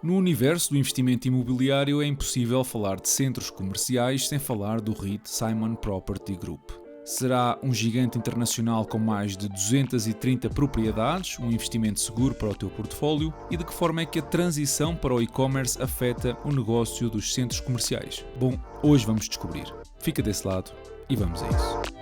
No universo do investimento imobiliário é impossível falar de centros comerciais sem falar do REIT Simon Property Group. Será um gigante internacional com mais de 230 propriedades, um investimento seguro para o teu portfólio? E de que forma é que a transição para o e-commerce afeta o negócio dos centros comerciais? Bom, hoje vamos descobrir. Fica desse lado e vamos a isso.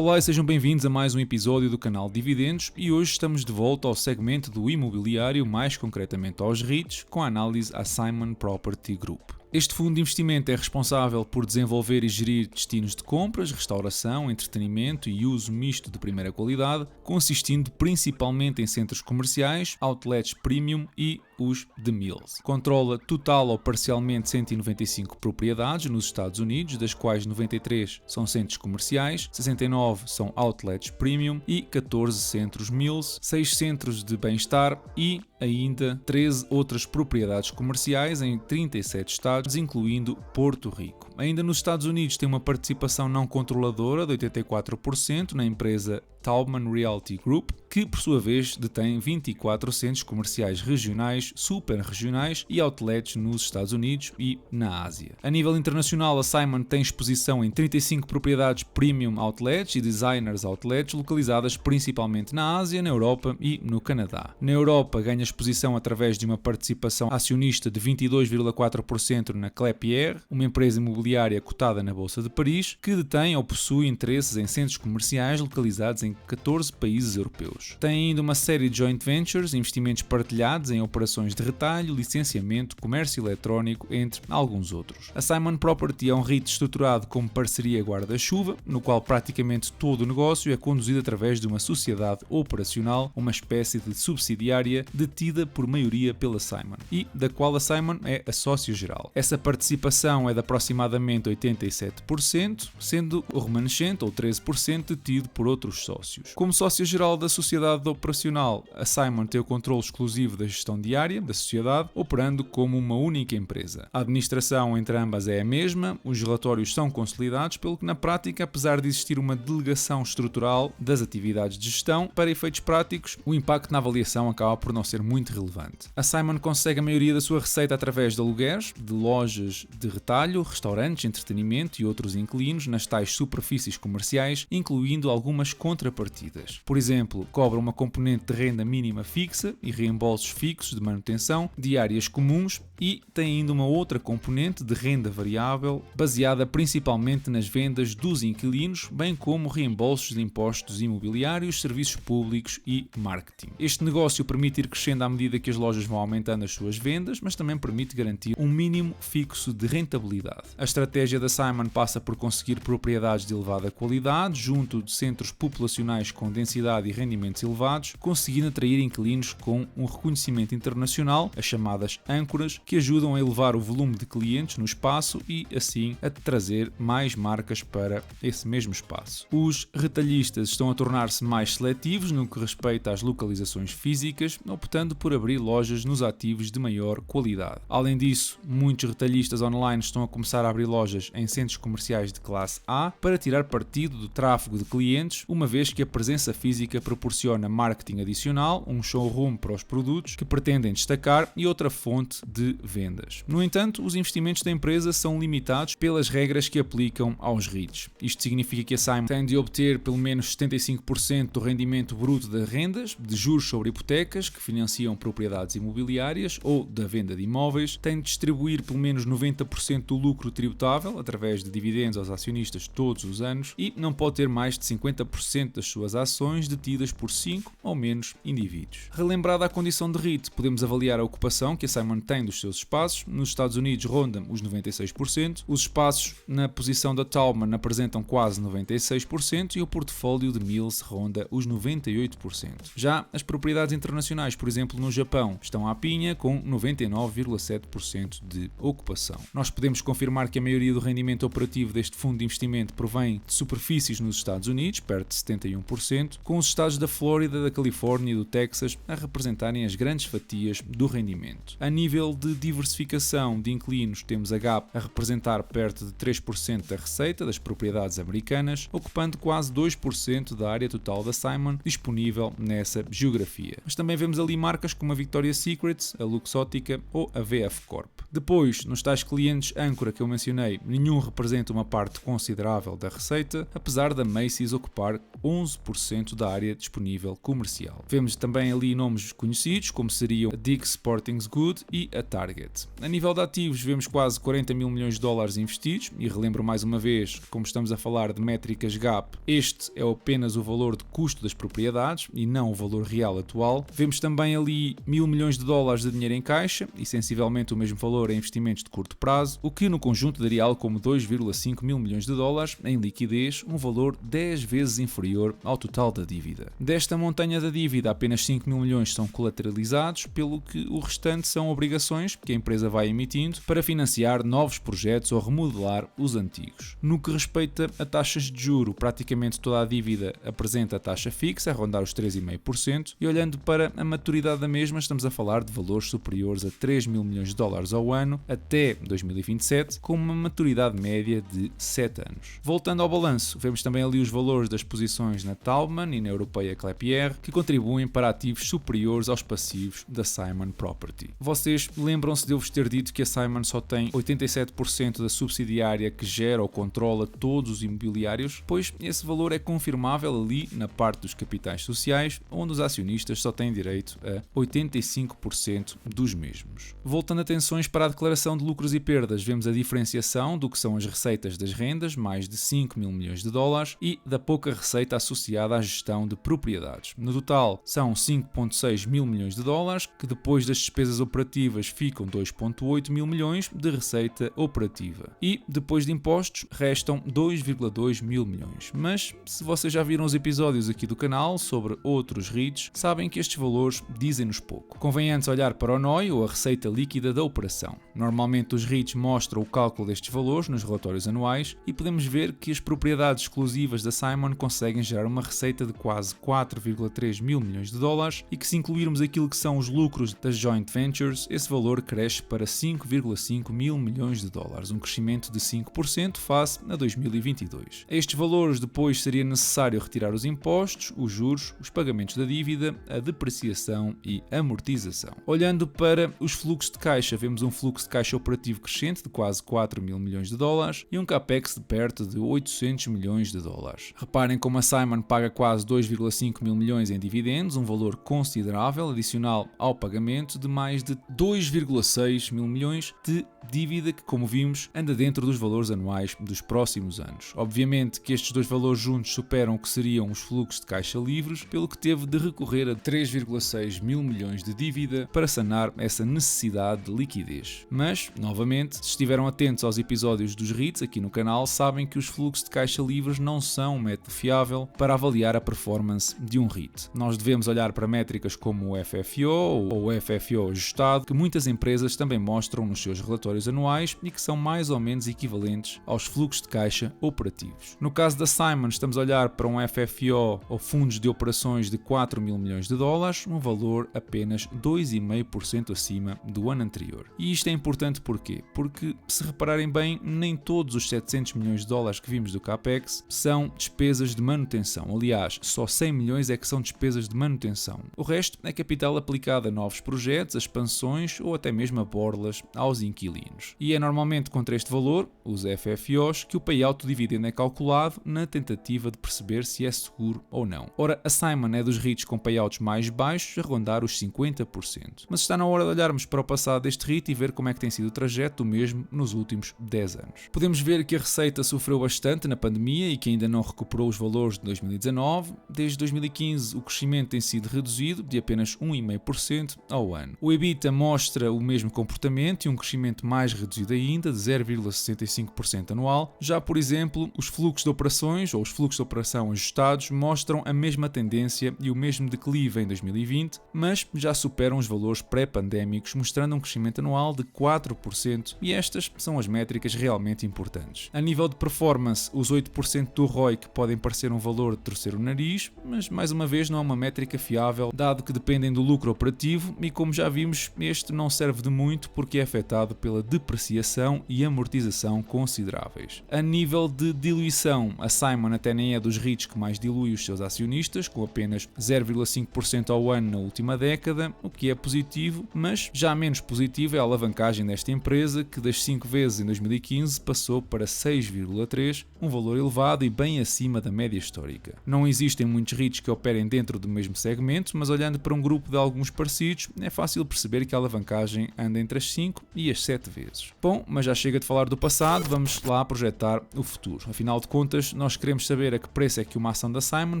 Olá e sejam bem-vindos a mais um episódio do canal Dividendos e hoje estamos de volta ao segmento do imobiliário, mais concretamente aos REITs, com a análise à Simon Property Group. Este fundo de investimento é responsável por desenvolver e gerir destinos de compras, restauração, entretenimento e uso misto de primeira qualidade, consistindo principalmente em centros comerciais, outlets premium e os The Mills. Controla total ou parcialmente 195 propriedades nos Estados Unidos, das quais 93 são centros comerciais, 69 são outlets premium e 14 centros Mills, 6 centros de bem-estar e ainda 13 outras propriedades comerciais em 37 estados, incluindo Porto Rico. Ainda nos Estados Unidos tem uma participação não controladora de 84% na empresa Taubman Realty Group, que por sua vez detém 24 centros comerciais regionais, super-regionais e outlets nos Estados Unidos e na Ásia. A nível internacional, a Simon tem exposição em 35 propriedades premium outlets e designers outlets localizadas principalmente na Ásia, na Europa e no Canadá. Na Europa ganha exposição através de uma participação acionista de 22,4% na Klépierre, uma empresa imobiliária cotada na Bolsa de Paris, que detém ou possui interesses em centros comerciais localizados em 14 países europeus. Tem ainda uma série de joint ventures, investimentos partilhados em operações de retalho, licenciamento, comércio eletrónico, entre alguns outros. A Simon Property é um REIT estruturado como parceria guarda-chuva, no qual praticamente todo o negócio é conduzido através de uma sociedade operacional, uma espécie de subsidiária detida por maioria pela Simon e da qual a Simon é a sócio-geral. Essa participação é de aproximadamente 87%, sendo o remanescente, ou 13%, detido por outros sócios. Como sócio-geral da sociedade operacional, a Simon tem o controle exclusivo da gestão diária da sociedade, operando como uma única empresa. A administração entre ambas é a mesma, os relatórios são consolidados, pelo que na prática, apesar de existir uma delegação estrutural das atividades de gestão, para efeitos práticos, o impacto na avaliação acaba por não ser muito relevante. A Simon consegue a maioria da sua receita através de alugueres, de lojas de retalho, restaurantes, entretenimento e outros inquilinos nas tais superfícies comerciais, incluindo algumas contrapartidas. Por exemplo, cobra uma componente de renda mínima fixa e reembolsos fixos de manutenção, diárias comuns e tem ainda uma outra componente de renda variável, baseada principalmente nas vendas dos inquilinos, bem como reembolsos de impostos imobiliários, serviços públicos e marketing. Este negócio permite ir crescendo à medida que as lojas vão aumentando as suas vendas, mas também permite garantir um mínimo fixo de rentabilidade. A estratégia da Simon passa por conseguir propriedades de elevada qualidade junto de centros populacionais com densidade e rendimentos elevados, conseguindo atrair inquilinos com um reconhecimento internacional, as chamadas âncoras, que ajudam a elevar o volume de clientes no espaço e, assim, a trazer mais marcas para esse mesmo espaço. Os retalhistas estão a tornar-se mais seletivos no que respeita às localizações físicas, optando por abrir lojas nos ativos de maior qualidade. Além disso, muitos retalhistas online estão a começar a abrir lojas em centros comerciais de classe A para tirar partido do tráfego de clientes, uma vez que a presença física proporciona marketing adicional, um showroom para os produtos que pretendem destacar e outra fonte de vendas. No entanto, os investimentos da empresa são limitados pelas regras que aplicam aos REITs. Isto significa que a Simon tem de obter pelo menos 75% do rendimento bruto de rendas, de juros sobre hipotecas que financiam propriedades imobiliárias ou da venda de imóveis, tem de distribuir pelo menos 90% do lucro tributável através de dividendos aos acionistas todos os anos e não pode ter mais de 50% das suas ações detidas por 5 ou menos indivíduos. Relembrada a condição de REIT, podemos avaliar a ocupação que a Simon tem dos seus espaços. Nos Estados Unidos rondam os 96%, os espaços na posição da Taubman apresentam quase 96% e o portfólio de Mills ronda os 98%. Já as propriedades internacionais, por exemplo no Japão, estão à pinha com 99,7% de ocupação. Nós podemos confirmar que a maioria do rendimento operativo deste fundo de investimento provém de superfícies nos Estados Unidos, perto de 41%, com os estados da Flórida, da Califórnia e do Texas a representarem as grandes fatias do rendimento. A nível de diversificação de inquilinos, temos a Gap a representar perto de 3% da receita das propriedades americanas, ocupando quase 2% da área total da Simon disponível nessa geografia. Mas também vemos ali marcas como a Victoria's Secret, a Luxottica ou a VF Corp. Depois, nos tais clientes âncora que eu mencionei, nenhum representa uma parte considerável da receita, apesar da Macy's ocupar 11% da área disponível comercial. Vemos também ali nomes conhecidos, como seriam a Dick's Sporting Goods e a Target. A nível de ativos, vemos quase 40 mil milhões de dólares investidos, e relembro mais uma vez, como estamos a falar de métricas Gap, este é apenas o valor de custo das propriedades e não o valor real atual. Vemos também ali 1.000 milhões de dólares de dinheiro em caixa e sensivelmente o mesmo valor em investimentos de curto prazo, o que no conjunto daria algo como 2,5 mil milhões de dólares em liquidez, um valor 10 vezes inferior ao total da dívida. Desta montanha da dívida, apenas 5 mil milhões são colateralizados, pelo que o restante são obrigações que a empresa vai emitindo para financiar novos projetos ou remodelar os antigos. No que respeita a taxas de juro, praticamente toda a dívida apresenta a taxa fixa, a rondar os 3,5%, e olhando para a maturidade da mesma, estamos a falar de valores superiores a 3 mil milhões de dólares ao ano até 2027, com uma maturidade média de 7 anos. Voltando ao balanço, vemos também ali os valores das posições na Taubman e na Europeia Klépierre, que contribuem para ativos superiores aos passivos da Simon Property. Vocês lembram-se de eu vos ter dito que a Simon só tem 87% da subsidiária que gera ou controla todos os imobiliários? Pois esse valor é confirmável ali na parte dos capitais sociais, onde os acionistas só têm direito a 85% dos mesmos. Voltando atenções para a declaração de lucros e perdas, vemos a diferenciação do que são as receitas das rendas, mais de 5 mil milhões de dólares, e da pouca receita associada à gestão de propriedades. No total, são 5,6 mil milhões de dólares, que depois das despesas operativas ficam 2,8 mil milhões de receita operativa. E, depois de impostos, restam 2,2 mil milhões. Mas, se vocês já viram os episódios aqui do canal sobre outros REITs, sabem que estes valores dizem-nos pouco. Convém antes olhar para o NOI, ou a receita líquida da operação. Normalmente os REITs mostram o cálculo destes valores nos relatórios anuais e podemos ver que as propriedades exclusivas da Simon conseguem gerar uma receita de quase 4,3 mil milhões de dólares e que, se incluirmos aquilo que são os lucros das joint ventures, esse valor cresce para 5,5 mil milhões de dólares, um crescimento de 5% face a 2022. A estes valores depois seria necessário retirar os impostos, os juros, os pagamentos da dívida, a depreciação e amortização. Olhando para os fluxos de caixa, vemos um fluxo de caixa operativo crescente de quase 4 mil milhões de dólares e um capex de perto de 800 milhões de dólares. Reparem como a Simon paga quase 2,5 mil milhões em dividendos, um valor considerável adicional ao pagamento de mais de 2,6 mil milhões de dívida que, como vimos, anda dentro dos valores anuais dos próximos anos. Obviamente que estes dois valores juntos superam o que seriam os fluxos de caixa livres, pelo que teve de recorrer a 3,6 mil milhões de dívida para sanar essa necessidade de liquidez. Mas, novamente, se estiveram atentos aos episódios dos REITs aqui no canal, sabem que os fluxos de caixa livres não são um método fiável para avaliar a performance de um REIT. Nós devemos olhar para métricas como o FFO ou o FFO ajustado, que muitas empresas também mostram nos seus relatórios anuais e que são mais ou menos equivalentes aos fluxos de caixa operativos. No caso da Simon, estamos a olhar para um FFO ou fundos de operações de 4 mil milhões de dólares, um valor apenas 2,5% acima do ano anterior. E isto é importante porquê? Porque, se repararem bem, nem todos os 700 milhões de dólares que vimos do CAPEX são despesas de manutenção. Aliás, só 100 milhões é que são despesas de manutenção. O resto é capital aplicado a novos projetos, a expansões ou até mesmo a borlas aos inquilinos. E é normalmente contra este valor, os FFOs, que o payout do dividendo é calculado na tentativa de perceber se é seguro ou não. Ora, a Simon é dos REITs com payouts mais baixos, a rondar os 50%. Mas está na hora de olharmos para o passado deste REIT e ver como é que tem sido o trajeto do mesmo nos últimos 10 anos. Podemos ver que a receita sofreu bastante na pandemia e que ainda não recuperou os valores de 2019. Desde 2015 o crescimento tem sido reduzido de apenas 1,5% ao ano. O EBITDA mostra o mesmo comportamento e um crescimento mais reduzido ainda, de 0,65% anual. Já, por exemplo, os fluxos de operações ou os fluxos de operação ajustados mostram a mesma tendência e o mesmo declive em 2020, mas já superam os valores pré-pandémicos, mostrando um crescimento anual de 4%, e estas são as métricas realmente importantes. A nível de performance, os 8% do ROI, que podem parecer um valor valor de torcer o nariz, mas mais uma vez não é uma métrica fiável, dado que dependem do lucro operativo e, como já vimos, este não serve de muito porque é afetado pela depreciação e amortização consideráveis. A nível de diluição, a Simon até nem é dos REITs que mais dilui os seus acionistas, com apenas 0,5% ao ano na última década, o que é positivo, mas já menos positivo é a alavancagem desta empresa, que das 5 vezes em 2015 passou para 6,3, um valor elevado e bem acima da média histórica. Não existem muitos REITs que operem dentro do mesmo segmento, mas olhando para um grupo de alguns parecidos, é fácil perceber que a alavancagem anda entre as 5 e as 7 vezes. Bom, mas já chega de falar do passado, vamos lá projetar o futuro. Afinal de contas, nós queremos saber a que preço é que uma ação da Simon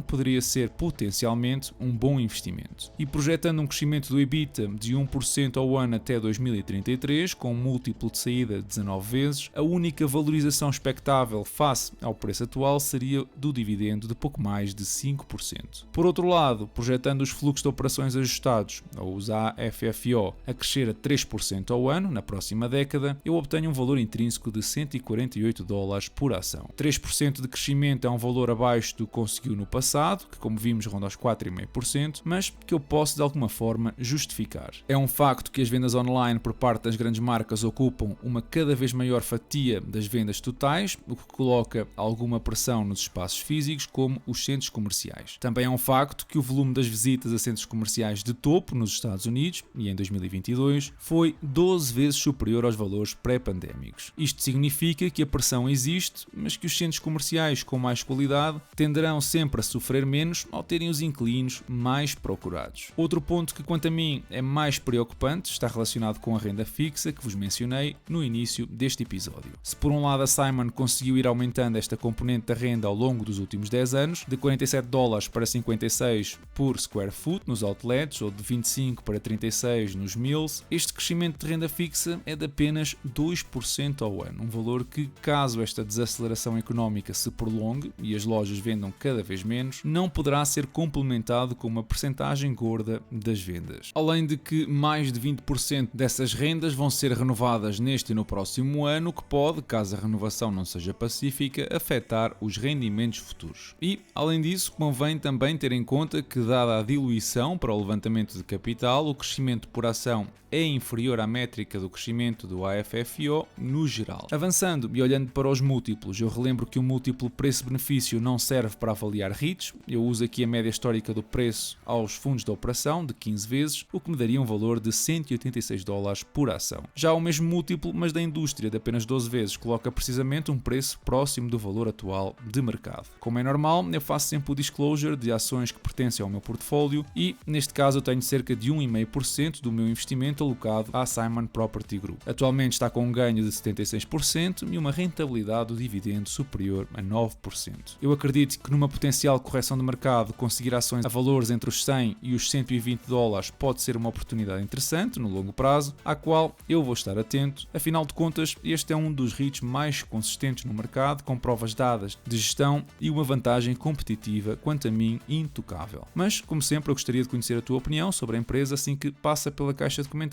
poderia ser potencialmente um bom investimento. E projetando um crescimento do EBITDA de 1% ao ano até 2033, com um múltiplo de saída de 19 vezes, a única valorização expectável face ao preço atual seria do dividendo de pouco mais de 5%. Por outro lado, projetando os fluxos de operações ajustados, ou os AFFO, a crescer a 3% ao ano na próxima década, eu obtenho um valor intrínseco de $148 por ação. 3% de crescimento é um valor abaixo do que conseguiu no passado, que como vimos ronda aos 4,5%, mas que eu posso de alguma forma justificar. É um facto que as vendas online por parte das grandes marcas ocupam uma cada vez maior fatia das vendas totais, o que coloca alguma pressão nos espaços físicos, como os centros comerciais. Também é um facto que o volume das visitas a centros comerciais de topo nos Estados Unidos, e em 2022, foi 12 vezes superior aos valores pré-pandémicos. Isto significa que a pressão existe, mas que os centros comerciais com mais qualidade tenderão sempre a sofrer menos ao terem os inquilinos mais procurados. Outro ponto que, quanto a mim, é mais preocupante está relacionado com a renda fixa que vos mencionei no início deste episódio. Se por um lado a Simon conseguiu ir aumentando esta componente da renda ao longo dos últimos 10 anos, de $47 para 56 por square foot nos outlets ou de 25 para 36 nos mills, este crescimento de renda fixa é de apenas 2% ao ano, um valor que, caso esta desaceleração económica se prolongue e as lojas vendam cada vez menos, não poderá ser complementado com uma percentagem gorda das vendas. Além de que mais de 20% dessas rendas vão ser renovadas neste e no próximo ano, o que pode, caso a renovação não seja pacífica, afetar os rendimentos futuros. E, além disso, convém também ter em conta que, dada a diluição para o levantamento de capital, o crescimento por ação é inferior à métrica do crescimento do AFFO no geral. Avançando e olhando para os múltiplos, eu relembro que o múltiplo preço-benefício não serve para avaliar REITs, eu uso aqui a média histórica do preço aos fundos de operação de 15 vezes, o que me daria um valor de $186 por ação. Já o mesmo múltiplo, mas da indústria, de apenas 12 vezes, coloca precisamente um preço próximo do valor atual de mercado. Como é normal, eu faço sempre o disclosure de ações que pertencem ao meu portfólio e, neste caso, eu tenho cerca de 1,5% do meu investimento alocado à Simon Property Group. Atualmente está com um ganho de 76% e uma rentabilidade do dividendo superior a 9%. Eu acredito que numa potencial correção de mercado, conseguir ações a valores entre os 100 e os $120 pode ser uma oportunidade interessante no longo prazo, à qual eu vou estar atento. Afinal de contas, este é um dos REITs mais consistentes no mercado, com provas dadas de gestão e uma vantagem competitiva, quanto a mim, intocável. Mas, como sempre, eu gostaria de conhecer a tua opinião sobre a empresa, assim que passa pela caixa de comentários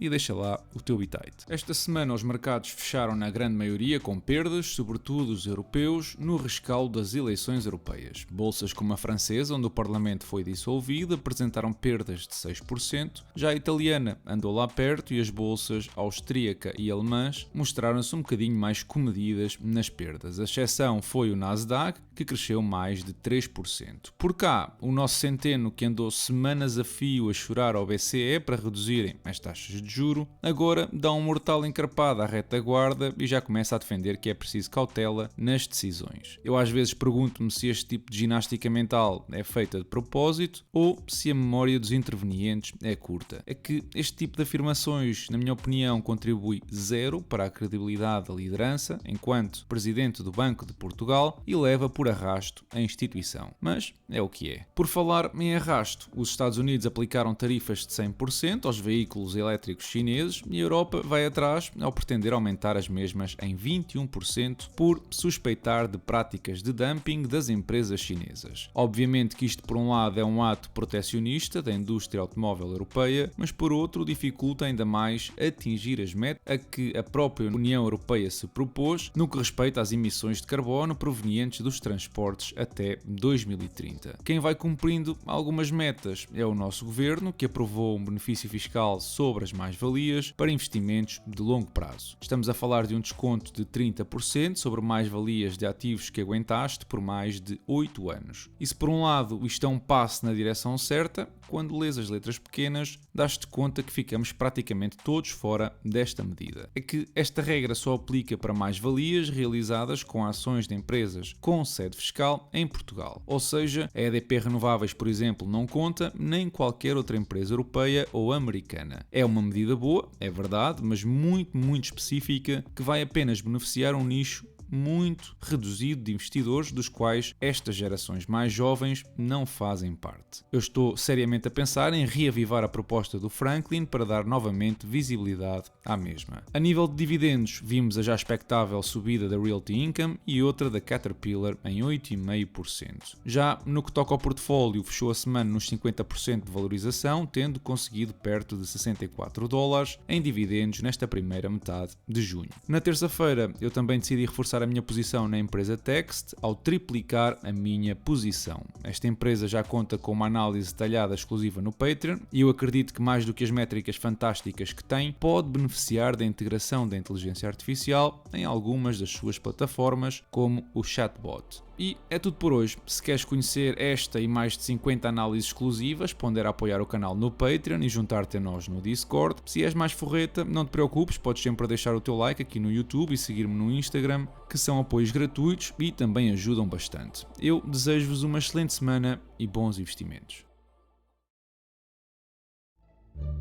e deixa lá o teu bitite. Esta semana os mercados fecharam na grande maioria com perdas, sobretudo os europeus, no rescaldo das eleições europeias. Bolsas como a francesa, onde o Parlamento foi dissolvido, apresentaram perdas de 6%, já a italiana andou lá perto e as bolsas austríaca e alemãs mostraram-se um bocadinho mais comedidas nas perdas. A exceção foi o Nasdaq, que cresceu mais de 3%. Por cá, o nosso centeno, que andou semanas a fio a chorar ao BCE para reduzirem as taxas de juro, agora dá um mortal encarpado à retaguarda e já começa a defender que é preciso cautela nas decisões. Eu às vezes pergunto-me se este tipo de ginástica mental é feita de propósito ou se a memória dos intervenientes é curta. É que este tipo de afirmações, na minha opinião, contribui zero para a credibilidade da liderança enquanto Presidente do Banco de Portugal e leva por arrasto a instituição. Mas é o que é. Por falar em arrasto, os Estados Unidos aplicaram tarifas de 100% aos veículos veículos elétricos chineses e a Europa vai atrás ao pretender aumentar as mesmas em 21% por suspeitar de práticas de dumping das empresas chinesas. Obviamente que isto por um lado é um ato protecionista da indústria automóvel europeia, mas por outro dificulta ainda mais atingir as metas a que a própria União Europeia se propôs no que respeita às emissões de carbono provenientes dos transportes até 2030. Quem vai cumprindo algumas metas é o nosso governo, que aprovou um benefício fiscal sobre as mais-valias para investimentos de longo prazo. Estamos a falar de um desconto de 30% sobre mais-valias de ativos que aguentaste por mais de 8 anos. E se por um lado isto é um passo na direção certa, quando lês as letras pequenas, dás-te conta que ficamos praticamente todos fora desta medida. É que esta regra só aplica para mais-valias realizadas com ações de empresas com sede fiscal em Portugal. Ou seja, a EDP Renováveis, por exemplo, não conta, nem qualquer outra empresa europeia ou americana. É uma medida boa, é verdade, mas muito específica, que vai apenas beneficiar um nicho muito reduzido de investidores, dos quais estas gerações mais jovens não fazem parte. Eu estou seriamente a pensar em reavivar a proposta do Franklin para dar novamente visibilidade à mesma. A nível de dividendos, vimos a já expectável subida da Realty Income e outra da Caterpillar em 8,5%. Já no que toca ao portfólio, fechou a semana nos 50% de valorização, tendo conseguido perto de $64 em dividendos nesta primeira metade de junho. Na terça-feira, eu também decidi reforçar a minha posição na empresa Text ao triplicar a minha posição. Esta empresa já conta com uma análise detalhada exclusiva no Patreon e eu acredito que mais do que as métricas fantásticas que tem, pode beneficiar da integração da inteligência artificial em algumas das suas plataformas, como o chatbot. E é tudo por hoje. Se queres conhecer esta e mais de 50 análises exclusivas, pondera apoiar o canal no Patreon e juntar-te a nós no Discord. Se és mais forreta, não te preocupes, podes sempre deixar o teu like aqui no YouTube e seguir-me no Instagram, que são apoios gratuitos e também ajudam bastante. Eu desejo-vos uma excelente semana e bons investimentos.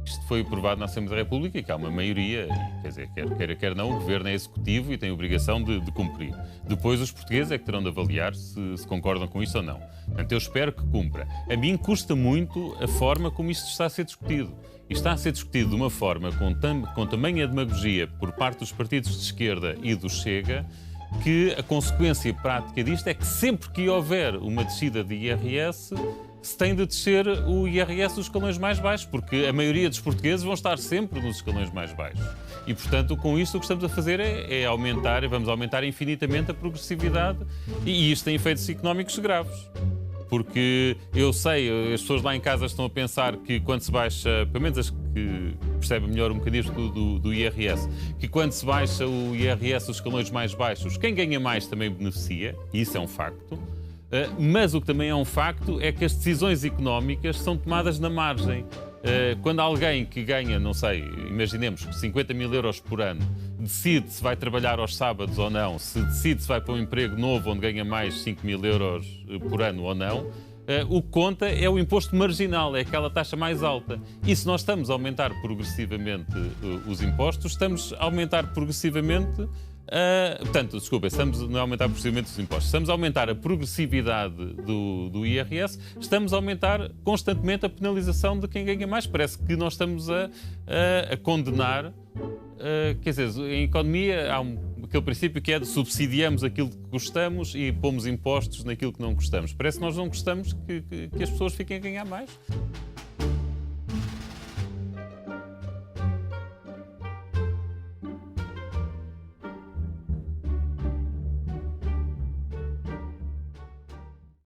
Isto foi aprovado na Assembleia da República e que há uma maioria, quer dizer, quer não, o Governo é executivo e tem a obrigação de cumprir. Depois os portugueses é que terão de avaliar se concordam com isto ou não. Portanto, eu espero que cumpra. A mim custa muito a forma como isto está a ser discutido. E está a ser discutido de uma forma com tamanha demagogia por parte dos partidos de esquerda e do Chega, que a consequência prática disto é que sempre que houver uma descida de IRS, se tem de descer o IRS dos escalões mais baixos, porque a maioria dos portugueses vão estar sempre nos escalões mais baixos. E, portanto, com isto o que estamos a fazer é aumentar, vamos aumentar infinitamente a progressividade e isto tem efeitos económicos graves. Porque eu sei, as pessoas lá em casa estão a pensar que quando se baixa, pelo menos as que percebem melhor o mecanismo do IRS, que quando se baixa o IRS dos escalões mais baixos, quem ganha mais também beneficia, e isso é um facto. Mas o que também é um facto é que as decisões económicas são tomadas na margem. Quando alguém que ganha, não sei, imaginemos 50 mil euros por ano, decide se vai trabalhar aos sábados ou não, se decide se vai para um emprego novo onde ganha mais 5 mil euros por ano ou não, o que conta é o imposto marginal, é aquela taxa mais alta. E se nós estamos a aumentar progressivamente os impostos, estamos a aumentar progressivamente... estamos não a aumentar progressivamente os impostos, estamos a aumentar a progressividade do IRS, estamos a aumentar constantemente a penalização de quem ganha mais. Parece que nós estamos a condenar, quer dizer, em economia há aquele princípio que é de subsidiamos aquilo que gostamos e pomos impostos naquilo que não gostamos. Parece que nós não gostamos que as pessoas fiquem a ganhar mais.